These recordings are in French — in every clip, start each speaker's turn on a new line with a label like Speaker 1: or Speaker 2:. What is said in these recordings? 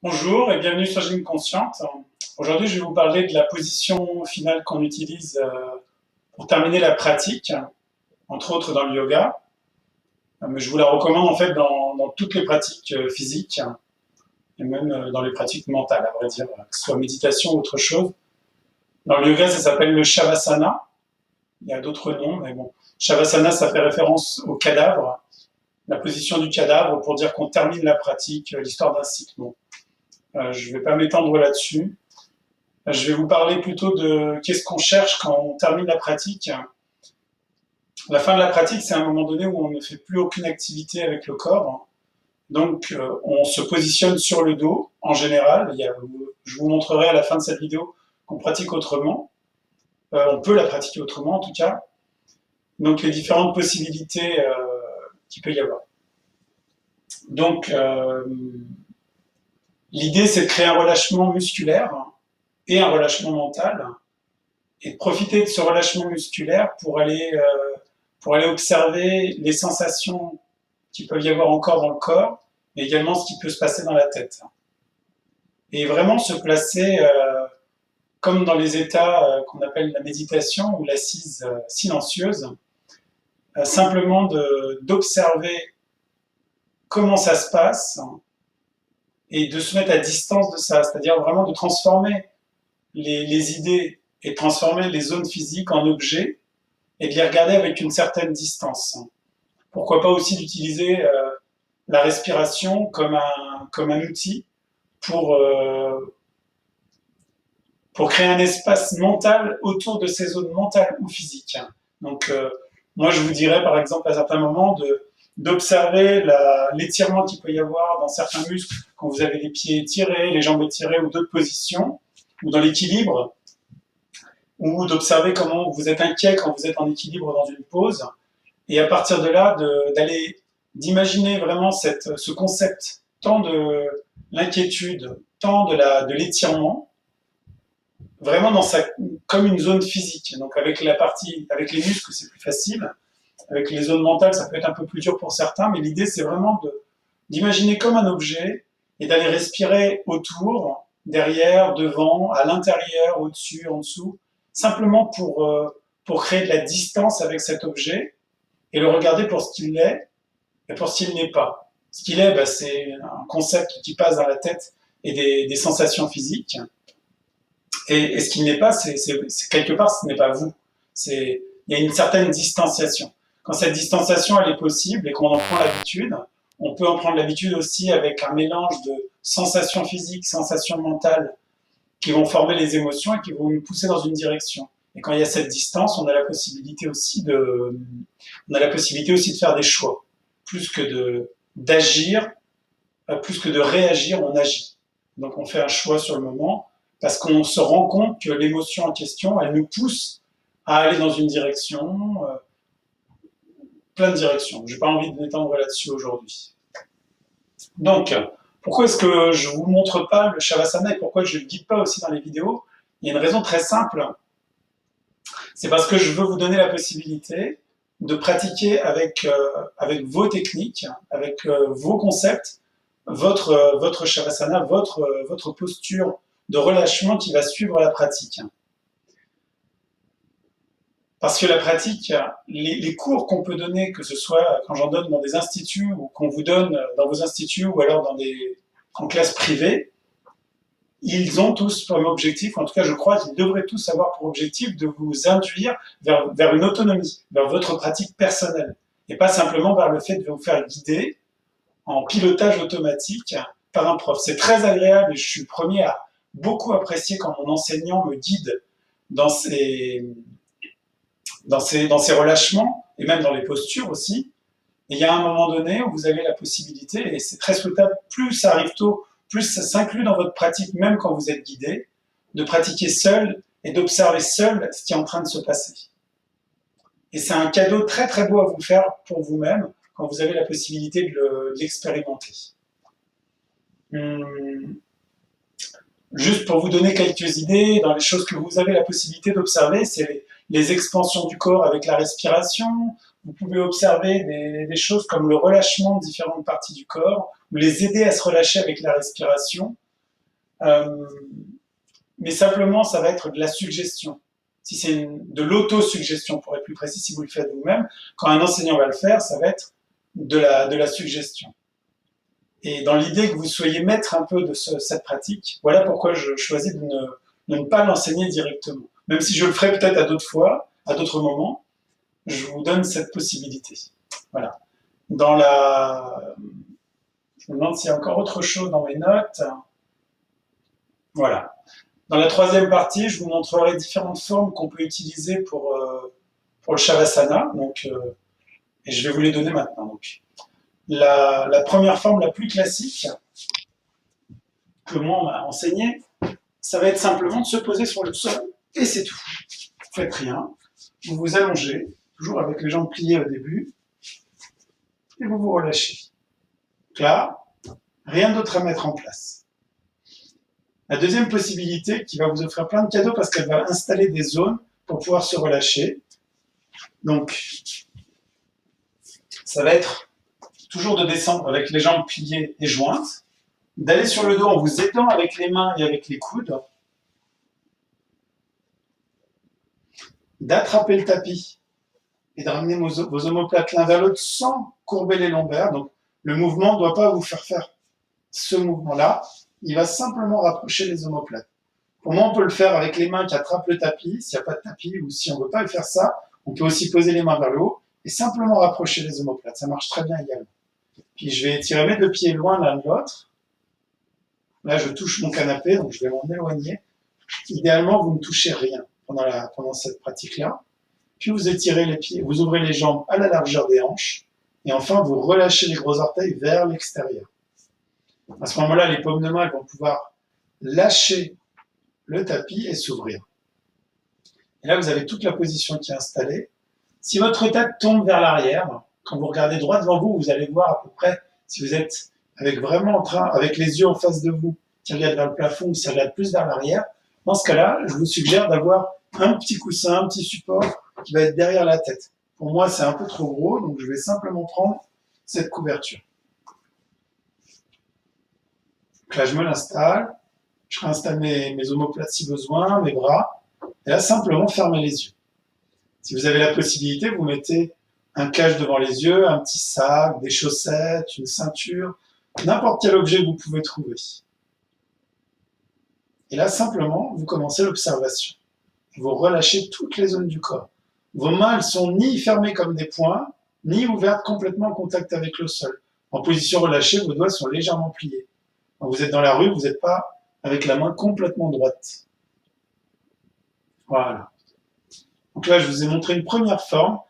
Speaker 1: Bonjour et bienvenue sur Gym Consciente. Aujourd'hui, je vais vous parler de la position finale qu'on utilise pour terminer la pratique, entre autres dans le yoga. Mais je vous la recommande en fait dans toutes les pratiques physiques et même dans les pratiques mentales, à vrai dire, que ce soit méditation ou autre chose. Dans le yoga, ça s'appelle le Shavasana. Il y a d'autres noms, mais bon. Shavasana, ça fait référence au cadavre, la position du cadavre pour dire qu'on termine la pratique, l'histoire d'un cycle. Bon. Je ne vais pas m'étendre là-dessus. Je vais vous parler plutôt de qu'est-ce qu'on cherche quand on termine la pratique. La fin de la pratique, c'est un moment donné où on ne fait plus aucune activité avec le corps. Donc, on se positionne sur le dos, en général. Je vous montrerai à la fin de cette vidéo qu'on pratique autrement. On peut la pratiquer autrement, en tout cas. Donc, les différentes possibilités qu'il peut y avoir. Donc, l'idée, c'est de créer un relâchement musculaire et un relâchement mental, et de profiter de ce relâchement musculaire pour aller observer les sensations qu'il peut y avoir encore dans le corps, mais également ce qui peut se passer dans la tête. Et vraiment se placer comme dans les états qu'on appelle la méditation ou l'assise silencieuse, simplement d'observer comment ça se passe et de se mettre à distance de ça, c'est-à-dire vraiment de transformer les idées et de transformer les zones physiques en objets et de les regarder avec une certaine distance. Pourquoi pas aussi d'utiliser la respiration comme un outil pour, pour créer un espace mental autour de ces zones mentales ou physiques. Donc, moi, je vous dirais, par exemple, à certains moments, d'observer l'étirement qu'il peut y avoir dans certains muscles quand vous avez les pieds étirés, les jambes étirées ou d'autres positions, ou dans l'équilibre, ou d'observer comment vous êtes inquiet quand vous êtes en équilibre dans une pose, et à partir de là, d'imaginer vraiment ce concept, tant de l'inquiétude, tant de l'étirement, vraiment comme une zone physique. Donc avec avec les muscles, c'est plus facile. Avec les zones mentales, ça peut être un peu plus dur pour certains, mais l'idée, c'est vraiment d'imaginer comme un objet et d'aller respirer autour, derrière, devant, à l'intérieur, au-dessus, en dessous, simplement pour créer de la distance avec cet objet et le regarder pour ce qu'il est et pour ce qu'il n'est pas. Ce qu'il est, c'est un concept qui passe dans la tête et des sensations physiques. Et ce qu'il n'est pas, c'est quelque part, ce n'est pas vous. Il y a une certaine distanciation. Quand cette distanciation, elle est possible et qu'on en prend l'habitude, on peut en prendre l'habitude aussi avec un mélange de sensations physiques, sensations mentales qui vont former les émotions et qui vont nous pousser dans une direction. Et quand il y a cette distance, on a la possibilité aussi de faire des choix. Plus que d'agir, plus que de réagir, on agit. Donc on fait un choix sur le moment parce qu'on se rend compte que l'émotion en question, elle nous pousse à aller dans une direction, plein de directions. J'ai pas envie de m'étendre là-dessus aujourd'hui. Donc, pourquoi est-ce que je vous montre pas le Shavasana et pourquoi je le guide pas aussi dans les vidéos? Il y a une raison très simple. C'est parce que je veux vous donner la possibilité de pratiquer avec vos techniques, avec vos concepts, votre Shavasana, votre posture de relâchement qui va suivre la pratique. Parce que la pratique, les cours qu'on peut donner, que ce soit quand j'en donne dans des instituts ou qu'on vous donne dans vos instituts ou alors en classe privée, ils ont tous comme objectif, en tout cas je crois qu'ils devraient tous avoir pour objectif de vous induire vers une autonomie, vers votre pratique personnelle, et pas simplement vers le fait de vous faire guider en pilotage automatique par un prof. C'est très agréable et je suis le premier à beaucoup apprécier quand mon enseignant me guide dans ces relâchements et même dans les postures aussi. Et il y a un moment donné où vous avez la possibilité, et c'est très souhaitable, plus ça arrive tôt, plus ça s'inclut dans votre pratique, même quand vous êtes guidé, de pratiquer seul et d'observer seul ce qui est en train de se passer. Et c'est un cadeau très très beau à vous faire pour vous-même quand vous avez la possibilité de l'expérimenter. Juste pour vous donner quelques idées, dans les choses que vous avez la possibilité d'observer, c'est les expansions du corps avec la respiration. Vous pouvez observer des choses comme le relâchement de différentes parties du corps, ou les aider à se relâcher avec la respiration. Euh, mais simplement, ça va être de la suggestion. Si c'est de l'autosuggestion, pour être plus précis, si vous le faites vous-même, quand un enseignant va le faire, ça va être de la suggestion. Et dans l'idée que vous soyez maître un peu de cette pratique, voilà pourquoi je choisis de ne pas l'enseigner directement. Même si je le ferai peut-être à d'autres fois, à d'autres moments, je vous donne cette possibilité. Voilà. Je me demande s'il y a encore autre chose dans mes notes. Voilà. Dans la troisième partie, je vous montrerai différentes formes qu'on peut utiliser pour le Shavasana. Et je vais vous les donner maintenant. Donc, la première forme la plus classique que moi on m'a enseigné, ça va être simplement de se poser sur le sol et c'est tout. Vous faites rien, vous vous allongez, toujours avec les jambes pliées au début, et vous vous relâchez. Donc là, rien d'autre à mettre en place. La deuxième possibilité qui va vous offrir plein de cadeaux parce qu'elle va installer des zones pour pouvoir se relâcher. Donc, ça va être toujours de descendre avec les jambes pliées et jointes, d'aller sur le dos en vous aidant avec les mains et avec les coudes, d'attraper le tapis et de ramener vos omoplates l'un vers l'autre sans courber les lombaires. Donc, le mouvement ne doit pas vous faire ce mouvement-là. Il va simplement rapprocher les omoplates. Pour moi, on peut le faire avec les mains qui attrapent le tapis, s'il n'y a pas de tapis, ou si on ne veut pas le faire ça, on peut aussi poser les mains vers le haut et simplement rapprocher les omoplates. Ça marche très bien également. Puis je vais étirer mes deux pieds loin l'un de l'autre. Là, je touche mon canapé, donc je vais m'en éloigner. Idéalement, vous ne touchez rien pendant cette pratique-là. Puis vous étirez les pieds, vous ouvrez les jambes à la largeur des hanches. Et enfin, vous relâchez les gros orteils vers l'extérieur. À ce moment-là, les paumes de main vont pouvoir lâcher le tapis et s'ouvrir. Et là, vous avez toute la position qui est installée. Si votre tête tombe vers l'arrière, quand vous regardez droit devant vous, vous allez voir à peu près si vous êtes avec les yeux en face de vous, qui regardent vers le plafond ou si regardent plus vers l'arrière. Dans ce cas-là, je vous suggère d'avoir un petit coussin, un petit support qui va être derrière la tête. Pour moi, c'est un peu trop gros, donc je vais simplement prendre cette couverture. Donc là, je me l'installe. Je réinstalle mes omoplates si besoin, mes bras. Et là, simplement, fermez les yeux. Si vous avez la possibilité, vous mettez un cache devant les yeux, un petit sac, des chaussettes, une ceinture, n'importe quel objet que vous pouvez trouver. Et là, simplement, vous commencez l'observation. Vous relâchez toutes les zones du corps. Vos mains, elles sont ni fermées comme des poings, ni ouvertes complètement en contact avec le sol. En position relâchée, vos doigts sont légèrement pliés. Quand vous êtes dans la rue, vous n'êtes pas avec la main complètement droite. Voilà. Donc là, je vous ai montré une première forme.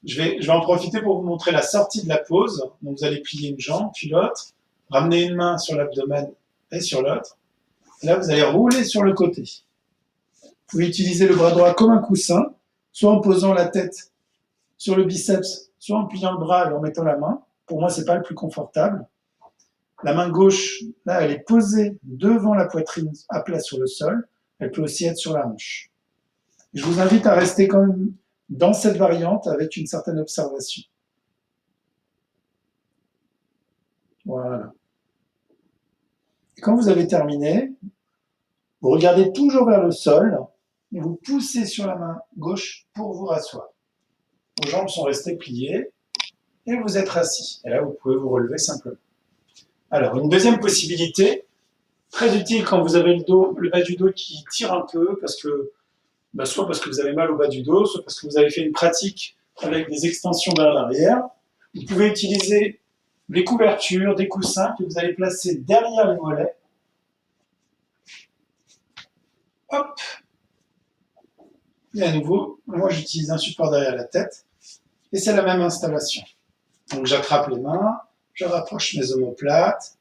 Speaker 1: Je vais en profiter pour vous montrer la sortie de la pose. Donc vous allez plier une jambe, puis l'autre, ramener une main sur l'abdomen et sur l'autre. Et là, vous allez rouler sur le côté. Vous pouvez utiliser le bras droit comme un coussin, soit en posant la tête sur le biceps, soit en pliant le bras et en mettant la main. Pour moi, c'est pas le plus confortable. La main gauche, là, elle est posée devant la poitrine, à plat sur le sol. Elle peut aussi être sur la hanche. Je vous invite à rester quand même dans cette variante avec une certaine observation. Voilà. Et quand vous avez terminé, vous regardez toujours vers le sol et vous poussez sur la main gauche pour vous rasseoir. Vos jambes sont restées pliées et vous êtes assis. Et là, vous pouvez vous relever simplement. Alors, une deuxième possibilité, très utile quand vous avez le bas du dos qui tire un peu, soit parce que vous avez mal au bas du dos, soit parce que vous avez fait une pratique avec des extensions vers l'arrière. Vous pouvez utiliser des couvertures, des coussins que vous allez placer derrière les mollets. Hop. Et à nouveau, moi j'utilise un support derrière la tête. Et c'est la même installation. Donc j'attrape les mains, je rapproche mes omoplates,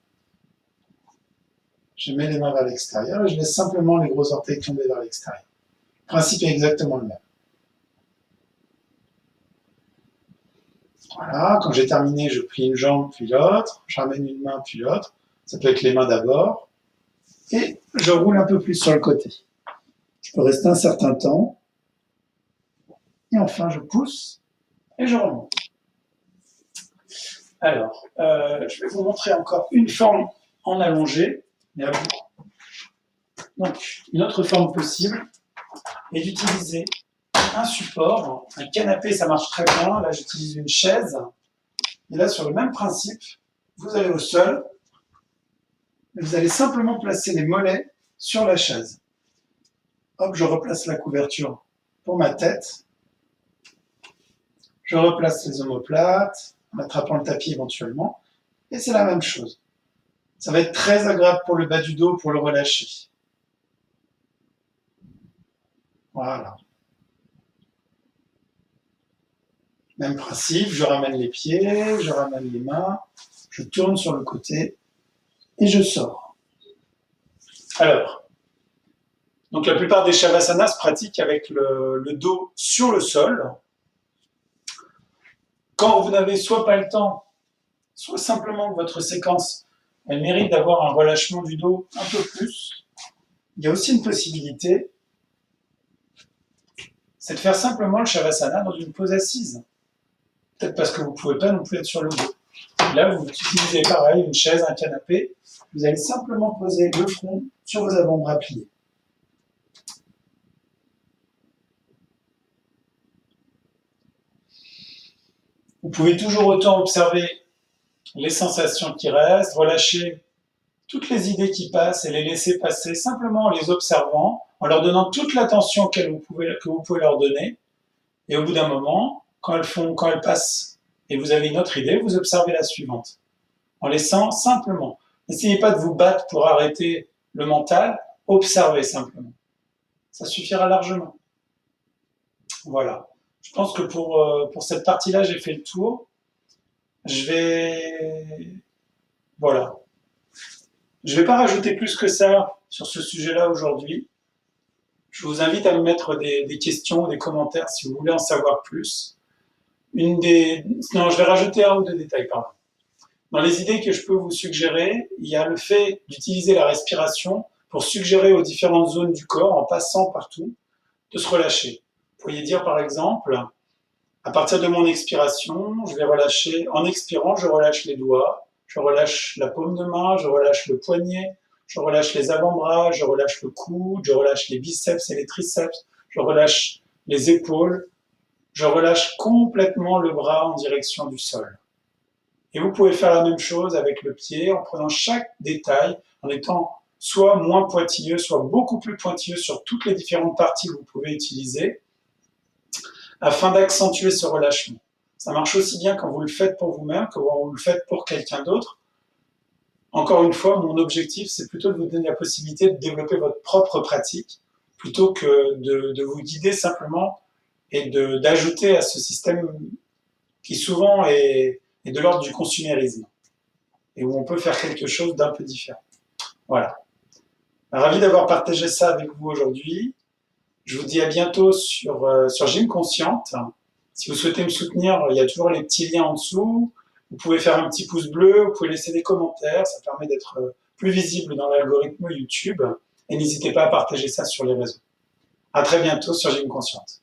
Speaker 1: je mets les mains vers l'extérieur et je laisse simplement les gros orteils tomber vers l'extérieur. Le principe est exactement le même. Voilà, quand j'ai terminé, je plie une jambe puis l'autre, je ramène une main puis l'autre, ça peut être les mains d'abord, et je roule un peu plus sur le côté. Je peux rester un certain temps, et enfin je pousse et je remonte. Alors, je vais vous montrer encore une forme en allongé, mais à vous. Donc, une autre forme possible est d'utiliser un support. Un canapé, ça marche très bien. Là, j'utilise une chaise. Et là, sur le même principe, vous allez au sol. Vous allez simplement placer les mollets sur la chaise. Hop, je replace la couverture pour ma tête. Je replace les omoplates, en attrapant le tapis éventuellement. Et c'est la même chose. Ça va être très agréable pour le bas du dos pour le relâcher. Voilà. Même principe, je ramène les pieds, je ramène les mains, je tourne sur le côté et je sors. Alors, donc la plupart des Shavasana se pratiquent avec le dos sur le sol. Quand vous n'avez soit pas le temps, soit simplement que votre séquence elle mérite d'avoir un relâchement du dos un peu plus, il y a aussi une possibilité, c'est de faire simplement le Shavasana dans une pose assise. Peut-être parce que vous ne pouvez pas non plus être sur le dos. Là, vous utilisez pareil, une chaise, un canapé. Vous allez simplement poser le front sur vos avant-bras pliés. Vous pouvez toujours autant observer les sensations qui restent, relâcher toutes les idées qui passent et les laisser passer simplement en les observant, en leur donnant toute l'attention que vous pouvez leur donner. Et au bout d'un moment, quand elles passent et vous avez une autre idée, vous observez la suivante. En laissant simplement. N'essayez pas de vous battre pour arrêter le mental, observez simplement. Ça suffira largement. Voilà. Je pense que pour cette partie-là, j'ai fait le tour. Voilà. Je ne vais pas rajouter plus que ça sur ce sujet-là aujourd'hui. Je vous invite à me mettre des questions, des commentaires si vous voulez en savoir plus. Non, je vais rajouter un ou deux détails, pardon. Dans les idées que je peux vous suggérer, il y a le fait d'utiliser la respiration pour suggérer aux différentes zones du corps, en passant partout, de se relâcher. Vous pourriez dire par exemple, à partir de mon expiration, je vais relâcher, en expirant, je relâche les doigts, je relâche la paume de main, je relâche le poignet, je relâche les avant-bras, je relâche le coude, je relâche les biceps et les triceps, je relâche les épaules, je relâche complètement le bras en direction du sol. Et vous pouvez faire la même chose avec le pied en prenant chaque détail, en étant soit moins pointilleux, soit beaucoup plus pointilleux sur toutes les différentes parties que vous pouvez utiliser, afin d'accentuer ce relâchement. Ça marche aussi bien quand vous le faites pour vous-même que quand vous le faites pour quelqu'un d'autre. Encore une fois, mon objectif, c'est plutôt de vous donner la possibilité de développer votre propre pratique, plutôt que de vous guider simplement et d'ajouter à ce système qui souvent est de l'ordre du consumérisme, et où on peut faire quelque chose d'un peu différent. Voilà. Ravi d'avoir partagé ça avec vous aujourd'hui. Je vous dis à bientôt sur Gym Consciente. Si vous souhaitez me soutenir, il y a toujours les petits liens en dessous. Vous pouvez faire un petit pouce bleu, vous pouvez laisser des commentaires, ça permet d'être plus visible dans l'algorithme YouTube. Et n'hésitez pas à partager ça sur les réseaux. À très bientôt sur Gym Consciente.